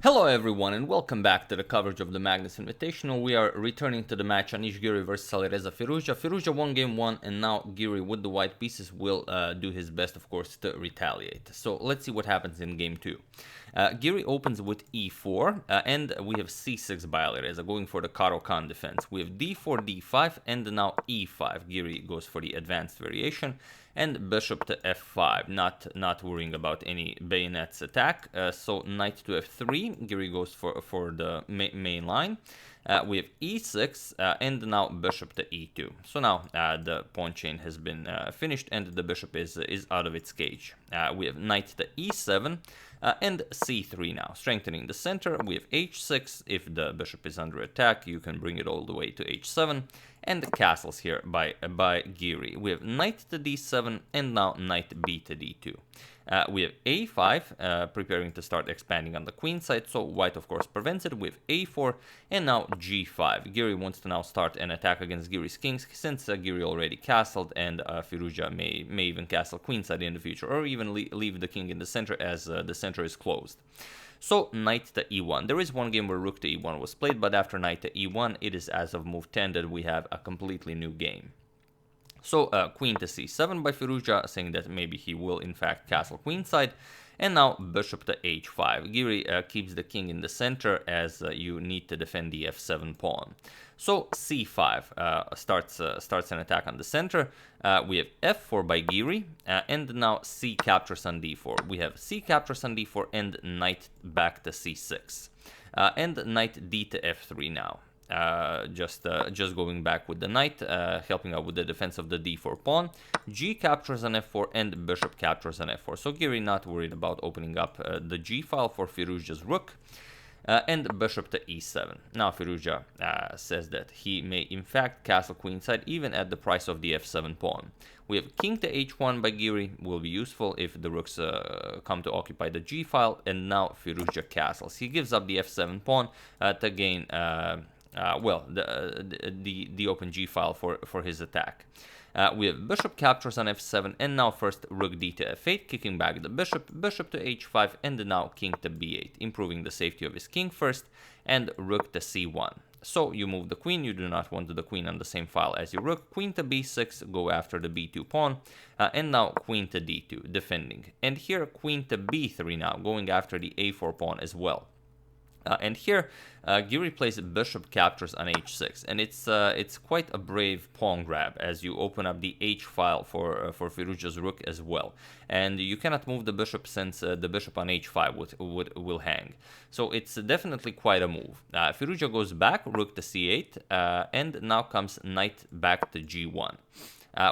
Hello everyone and welcome back to the coverage of the Magnus Invitational. We are returning to the match Anish Giri versus Alireza Firouzja. Firouzja won game 1 and now Giri with the white pieces will do his best, of course, to retaliate. So let's see what happens in game 2. Giri opens with e4 and we have c6 by Alireza going for the Caro-Kann defense. We have d4, d5 and now e5. Giri goes for the advanced variation. And bishop to f5, not worrying about any bayonets attack. So knight to f3, Giri goes for the main line. We have e6 and now bishop to e2. So now the pawn chain has been finished and the bishop is out of its cage. We have knight to e7 and c3 now, strengthening the center. We have h6. If the bishop is under attack, you can bring it all the way to h7. And the castles here by Giri. We have knight to d7 and now knight b to d2. We have a5, preparing to start expanding on the queen side, so white of course prevents it. We have a4 and now g5. Giri wants to now start an attack against Giri's kings, since Giri already castled, and Firouzja may even castle queenside in the future, or even leave the king in the center as the center is closed. So knight to e1. There is one game where rook to e1 was played, but after knight to e1, it is as of move 10 that we have a completely new game. So queen to c7 by Firouzja, saying that maybe he will in fact castle queenside. And now bishop to h5. Giri keeps the king in the center as you need to defend the f7 pawn. So c5 starts an attack on the center. We have f4 by Giri, and now c captures on d4. We have c captures on d4 and knight back to c6. And knight d to f3 now. Just going back with the knight, helping out with the defense of the d4 pawn. G captures on f4 and bishop captures on f4. So Giri not worried about opening up the g file for Firouzja's rook. And bishop to e7. Now Firouzja says that he may in fact castle queenside even at the price of the f7 pawn. We have king to h1 by Giri, will be useful if the rooks come to occupy the g file, and now Firouzja castles. He gives up the f7 pawn to gain the open g file for his attack. We have bishop captures on f7 and now first rook d to f8, kicking back the bishop to h5 and now king to b8, improving the safety of his king first, and rook to c1. So you move the queen, you do not want the queen on the same file as your rook. Queen to b6, go after the b2 pawn, and now queen to d2, defending. And here queen to b3 now, going after the a4 pawn as well. And here, Giri plays bishop captures on h6, and it's quite a brave pawn grab as you open up the h file for Firouzja's rook as well, and you cannot move the bishop since the bishop on h5 will hang. So it's definitely quite a move. Firouzja goes back, rook to c8, and now comes knight back to g1.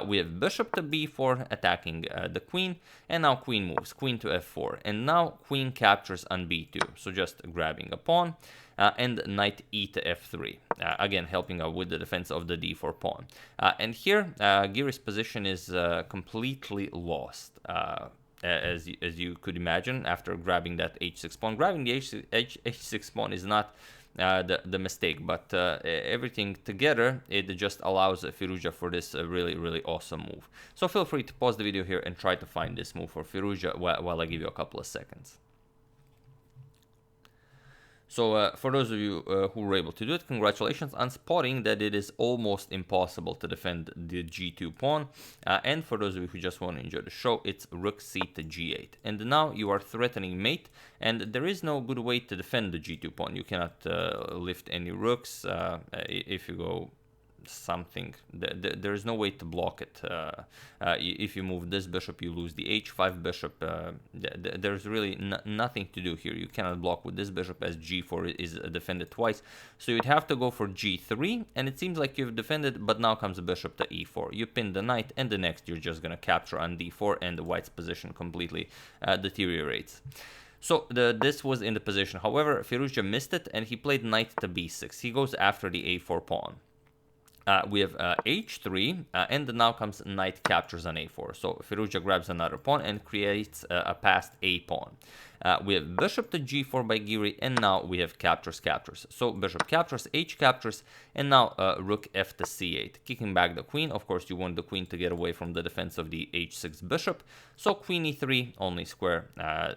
We have bishop to b4 attacking the queen, and now queen moves, queen to f4, and now queen captures on b2, so just grabbing a pawn, and knight e to f3, again helping out with the defense of the d4 pawn. And here, Giri's position is completely lost. As you could imagine, after grabbing that h6 pawn. Grabbing the h6 pawn is not the mistake, but everything together, it just allows Firouzja for this really awesome move. So feel free to pause the video here and try to find this move for Firouzja while I give you a couple of seconds. So for those of you who were able to do it, congratulations on spotting that it is almost impossible to defend the g2 pawn. And for those of you who just want to enjoy the show, it's rook c to g8. And now you are threatening mate, and there is no good way to defend the g2 pawn. You cannot lift any rooks. If you go something, there is no way to block it. If you move this bishop, you lose the h5 bishop. There's really nothing to do here. You cannot block with this bishop as g4 is defended twice, so you'd have to go for g3, and it seems like you've defended, but now comes the bishop to e4. You pin the knight, and the next you're just gonna capture on d4, and the white's position completely deteriorates. So this was in the position. However, Firouzja missed it, and he played knight to b6. He goes after the a4 pawn. We have h3, and now comes knight captures on a4. So Firouzja grabs another pawn and creates a passed a pawn. We have bishop to g4 by Giri, and now we have captures. So bishop captures, h captures, and now rook f to c8, kicking back the queen. Of course, you want the queen to get away from the defense of the h6 bishop. So queen e3, only square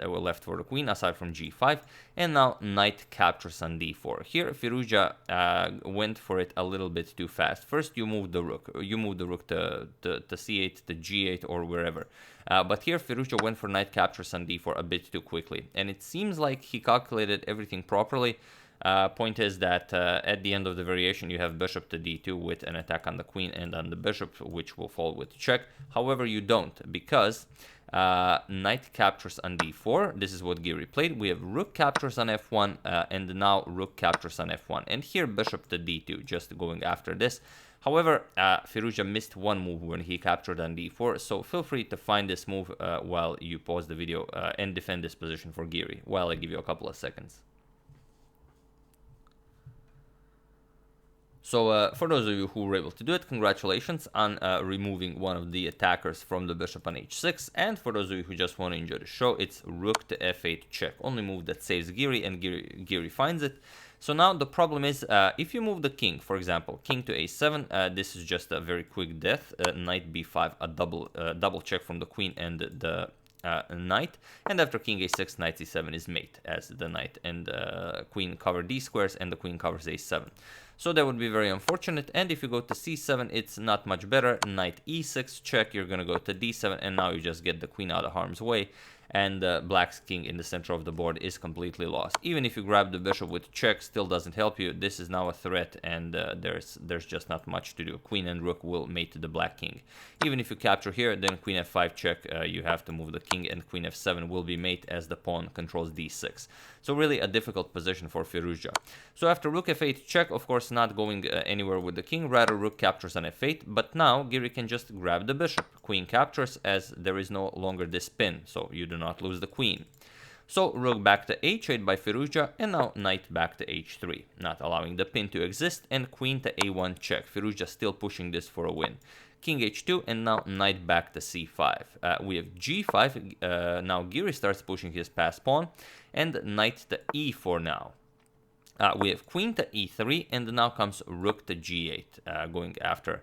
left for the queen aside from g5, and now knight captures on d4. Here Firouzja went for it a little bit too fast. First you move the rook, to c8, to g8, or wherever. But here Firouzja went for knight captures on d4 a bit too quickly, and it seems like he calculated everything properly. Point is that at the end of the variation you have bishop to d2 with an attack on the queen and on the bishop, which will fall with check. However, you don't, because knight captures on d4. This is what Giri played. We have rook captures on f1, and now rook captures on f1, and here bishop to d2, just going after this. However, Firouzja missed one move when he captured on d4, so feel free to find this move while you pause the video and defend this position for Giri, while I give you a couple of seconds. So for those of you who were able to do it, congratulations on removing one of the attackers from the bishop on h6. And for those of you who just want to enjoy the show, it's rook to f8 check. Only move that saves Giri, and Giri finds it. So now the problem is, if you move the king, for example, king to a7, this is just a very quick death. Knight b5, a double check from the queen and the knight, and after king a6, knight c7 is mate, as the knight and queen cover d squares and the queen covers a7. So that would be very unfortunate. And if you go to c7, it's not much better. Knight e6 check, you're gonna go to d7, and now you just get the queen out of harm's way, and black's king in the center of the board is completely lost. Even if you grab the bishop with check, still doesn't help you. This is now a threat, and there's just not much to do. Queen and rook will mate the black king. Even if you capture here, then queen f5 check, you have to move the king, and queen f7 will be mate as the pawn controls d6. So really a difficult position for Firouzja. So after rook f8 check, of course not going anywhere with the king, rather rook captures on f8, but now Giri can just grab the bishop. Queen captures, as there is no longer this pin, so you do not lose the queen. So rook back to h8 by Firouzja, and now knight back to h3, not allowing the pin to exist, and queen to a1 check. Firouzja still pushing this for a win. King h2, and now knight back to c5. We have g5, now Giri starts pushing his passed pawn, and knight to e4 now. We have queen to e3, and now comes rook to g8, going after,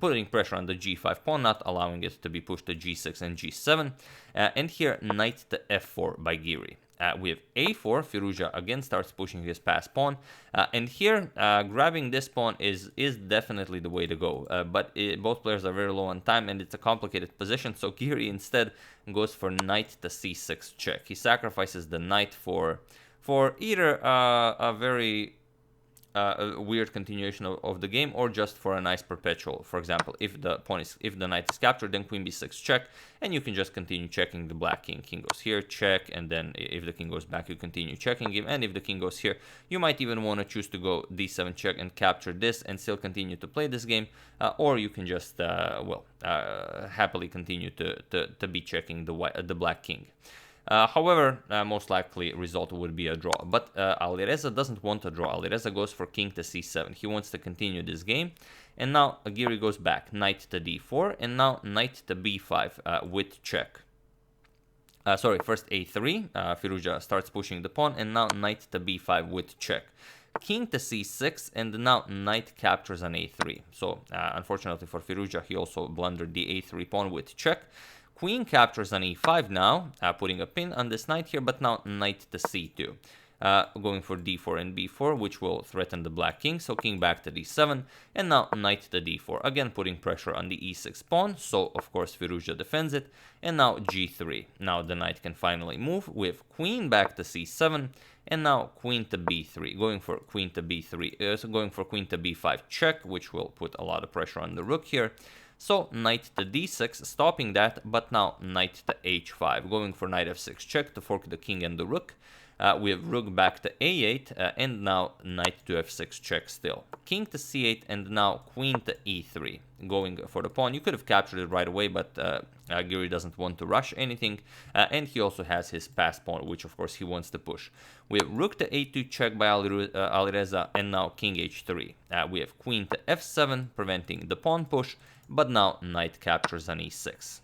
putting pressure on the g5 pawn, not allowing it to be pushed to g6 and g7. And here, knight to f4 by Giri. We have a4, Firouzja again starts pushing his passed pawn, and here grabbing this pawn is definitely the way to go, but both players are very low on time, and it's a complicated position, so Giri instead goes for knight to c6 check. He sacrifices the knight for either a very weird continuation of the game, or just for a nice perpetual. For example, if the knight is captured, then queen b6 check, and you can just continue checking the black king. King goes here, check, and then if the king goes back, you continue checking him, and if the king goes here, you might even want to choose to go d7 check and capture this and still continue to play this game, or you can just happily continue to be checking the black king. However, most likely result would be a draw. But Alireza doesn't want a draw. Alireza goes for king to c7. He wants to continue this game. And now Giri goes back. Knight to d4. And now knight to b5 with check. First a3. Firouzja starts pushing the pawn. And now knight to b5 with check. King to c6. And now knight captures on a3. So unfortunately for Firouzja, he also blundered the a3 pawn with check. Queen captures on e5 now, putting a pin on this knight here, but now knight to c2. Going for d4 and b4, which will threaten the black king, so king back to d7, and now knight to d4, again putting pressure on the e6 pawn, so of course Firouzja defends it, and now g3. Now the knight can finally move with queen back to c7, and now queen to b3, going for queen to b3, going for queen to b5 check, which will put a lot of pressure on the rook here. So knight to d6, stopping that, but now knight to h5, going for knight f6 check to fork the king and the rook. We have rook back to a8, and now knight to f6 check still. King to c8, and now queen to e3, going for the pawn. You could have captured it right away, but Giri doesn't want to rush anything, and he also has his passed pawn, which of course he wants to push. We have rook to a2 check by Alireza, and now king h3. We have queen to f7, preventing the pawn push, but now knight captures on e6.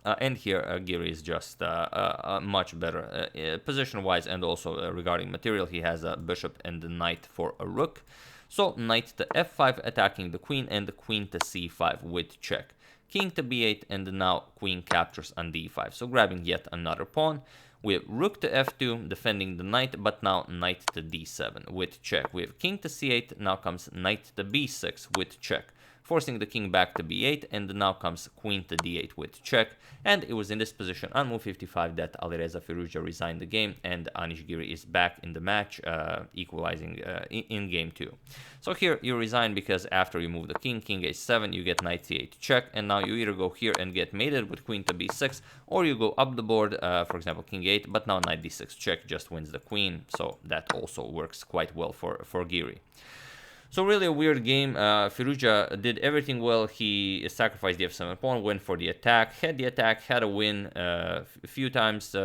And here Giri is just much better position-wise, and also regarding material. He has a bishop and a knight for a rook. So knight to f5 attacking the queen, and the queen to c5 with check. King to b8, and now queen captures on d5, so grabbing yet another pawn. We have rook to f2, defending the knight, but now knight to d7 with check. We have king to c8, now comes knight to b6 with check, forcing the king back to b8, and now comes queen to d8 with check. And it was in this position on move 55 that Alireza Firouzja resigned the game, and Anish Giri is back in the match, equalizing in game 2. So here you resign because after you move the king, king h7, you get knight c8 check, and now you either go here and get mated with queen to b6, or you go up the board, for example king 8, but now knight d6 check just wins the queen, so that also works quite well for Giri. So really a weird game. Firouzja did everything well. He sacrificed the f7 pawn, went for the attack, had a win a few times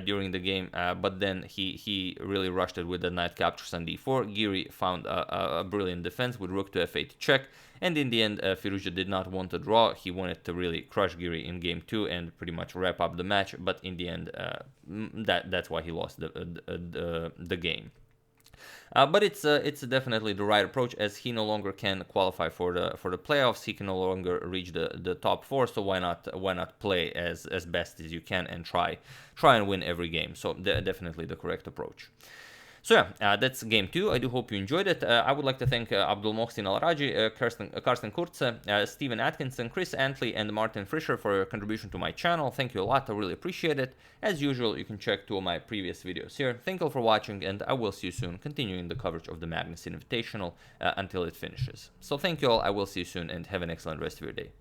during the game, but then he really rushed it with the knight captures on d4. Giri found a brilliant defense with rook to f8 check, and in the end Firouzja did not want to draw. He wanted to really crush Giri in game 2 and pretty much wrap up the match, but in the end that's why he lost the game. But it's definitely the right approach, as he no longer can qualify for the playoffs. He can no longer reach the top 4. So why not play as best as you can and try and win every game? So definitely the correct approach. So yeah, that's game 2. I do hope you enjoyed it. I would like to thank Abdul Mohsin Al-Raji, Karsten Kurze, Stephen Atkinson, Chris Antley, and Martin Fischer for your contribution to my channel. Thank you a lot. I really appreciate it. As usual, you can check 2 of my previous videos here. Thank you all for watching, and I will see you soon, continuing the coverage of the Magnus Invitational until it finishes. So thank you all. I will see you soon, and have an excellent rest of your day.